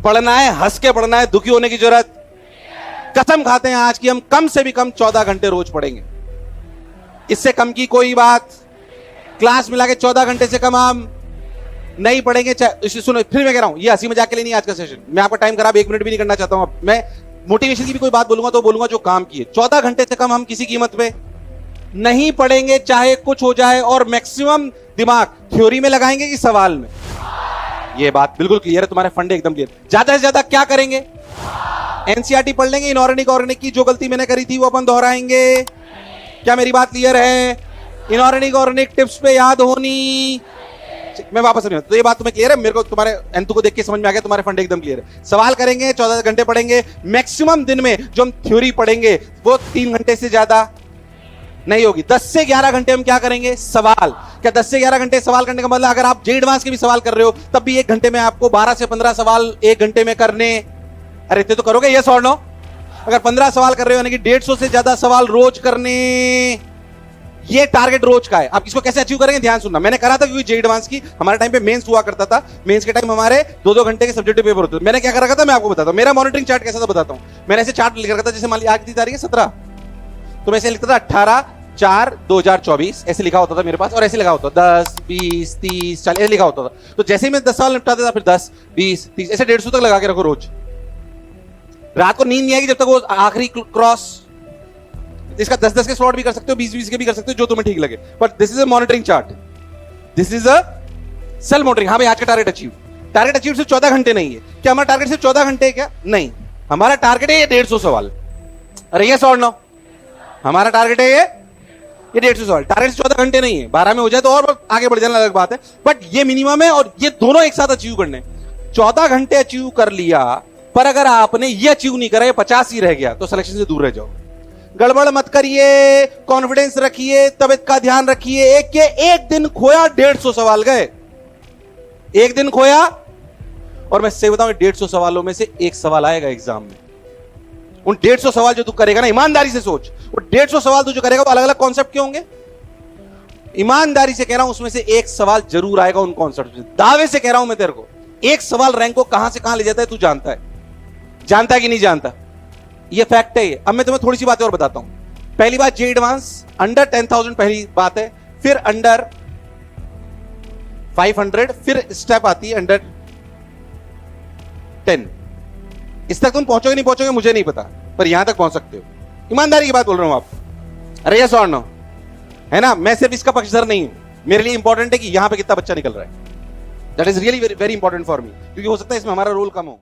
पढ़ना है, हंस के पढ़ना है, दुखी होने की जरूरत। कसम खाते हैं आज की हम कम से भी कम 14 घंटे रोज पढ़ेंगे, इससे कम की कोई बात। क्लास मिला के 14 घंटे से कम हम नहीं पढ़ेंगे। सुनो, फिर मैं कह रहा हूं, ये हंसी मजाक के लिए नहीं आज का सेशन। मैं आपका टाइम खराब 1 मिनट भी नहीं करना चाहता हूं। मैं मोटिवेशन की भी कोई बात बोलूंगा तो बोलूंगा जो काम की है। 14 घंटे से कम हम किसी कीमत पे नहीं पढ़ेंगे, चाहे कुछ हो जाए। और मैक्सिमम दिमाग थ्योरी में लगाएंगे कि सवाल में। ये बात बिल्कुल क्लियर है, तुम्हारे फंडे एकदम क्लियर। ज्यादा से ज्यादा क्या करेंगे? एनसीईआरटी पढ़ लेंगे। इनऑर्गेनिक ऑर्गेनिक की जो गलती मैंने करी थी वो अपन दोहराएंगे। क्या मेरी बात क्लियर है? इनऑर्गेनिक ऑर्गेनिक टिप्स पे याद होनी। मैं वापस समझ, तो ये बात तुम्हें क्लियर है? मेरे को तुम्हारे एंतु को देख के समझ में आ गया, तुम्हारे फंडे एकदम क्लियर है। सवाल करेंगे, 14 घंटे पढ़ेंगे। मैक्सिमम दिन में जो हम थ्योरी पढ़ेंगे वो 3 घंटे से ज्यादा नहीं होगी। 10 से 11 घंटे हम क्या करेंगे? सवाल। क्या 10 से 11 घंटे सवाल करने का मतलब अगर आप जे एडवांस के भी सवाल कर रहे हो तब भी 1 घंटे में आपको 12 से 15 सवाल 1 घंटे में करने? अरे इतने तो करोगे, यस और नो? अगर 15 सवाल कर रहे हो यानी कि 150 से ज्यादा सवाल रोज करने। ये टारगेट रोज का है। आप इसको कैसे अचीव करेंगे? ध्यान सुनना। मैंने करा था क्योंकि जे एडवांस की हमारे टाइम पे मेंस हुआ करता था। मेंस के टाइम हमारे 2-2 घंटे के सब्जेक्टिव पेपर होते थे। मैंने क्या कर रखा था मैं आपको बताता हूं। मेरा मॉनिटरिंग चार्ट कैसा था बताता हूं। मैंने ऐसे चार्ट लिख रखा था, जैसे मान लीजिए आज की तारीख है 17, तो मैं ऐसे लिखता था 18/4/2024 ऐसे लिखा होता था मेरे पास। और ऐसे लिखा होता 10 20 30 40 ऐसे लिखा होता था। तो जैसे ही मैं 10 सवाल निपटा देता फिर 10 20 30 ऐसे 150 तक लगा के रखो रोज। रात को नींद नहीं आएगी जब तक वो आखिरी क्रॉस। इसका 10-10 के स्लॉट भी कर सकते हो, 20-20 के भी कर सकते हो, जो तुम्हें ठीक लगे। But this is a monitoring chart, this is a self monitoring. हाँ भाई, आज का टारगेट अचीव। टारगेट अचीव सिर्फ 14 घंटे नहीं है। क्या हमारा टारगेट सिर्फ 14 घंटे है? क्या नहीं, हमारा टारगेट है ये 150 सवाल। अरे ये सवाल नो, हमारा टारगेट है ये 150 सवाल। टारगेट 14 घंटे नहीं है। 12 में हो जाए तो और आगे बढ़ जाना अलग बात है, बट ये मिनिमम है। और ये दोनों एक साथ अचीव करने। 14 घंटे अचीव कर लिया, पर अगर आपने ये अचीव नहीं करा, ये 50 ही रह गया, तो सिलेक्शन से दूर रह जाओ। गड़बड़ मत करिए, कॉन्फिडेंस रखिए, तबियत का ध्यान रखिए। एक दिन खोया 150 सवाल गए। एक दिन खोया, और मैं सही बताऊं 150 सवालों में से एक सवाल आएगा एग्जाम में। उन 150 सवाल जो तू करेगा ना, ईमानदारी से सोच, वो 150 सवाल तू जो करेगा वो अलग अलग कॉन्सेप्ट के होंगे। ईमानदारी से कह रहा हूं, उसमें से एक सवाल जरूर आएगा उन कॉन्सेप्ट से। दावे से कह रहा हूं मैं तेरे को, एक सवाल रैंक को कहां से कहां ले जाता है तू जानता है। जानता है कि नहीं जानता? ये फैक्ट है ये। अब मैं तुम्हें थोड़ी सी बातें और बताता हूं। पहली बात, जे एडवांस अंडर 10,000 पहली बात है, फिर अंडर 500, फिर स्टेप आती है अंडर 10। इस तक तुम पहुंचोगे नहीं पहुंचोगे मुझे नहीं पता, पर यहां तक पहुंच सकते हो। ईमानदारी की बात बोल रहा हूं आप। अरे यस और नो है ना? मैं सिर्फ इसका पक्षधर नहीं हूं। मेरे लिए इंपॉर्टेंट है कि यहां पे कितना बच्चा निकल रहा है। That is really very important for me, क्योंकि हो सकता है इसमें हमारा रोल कम हो।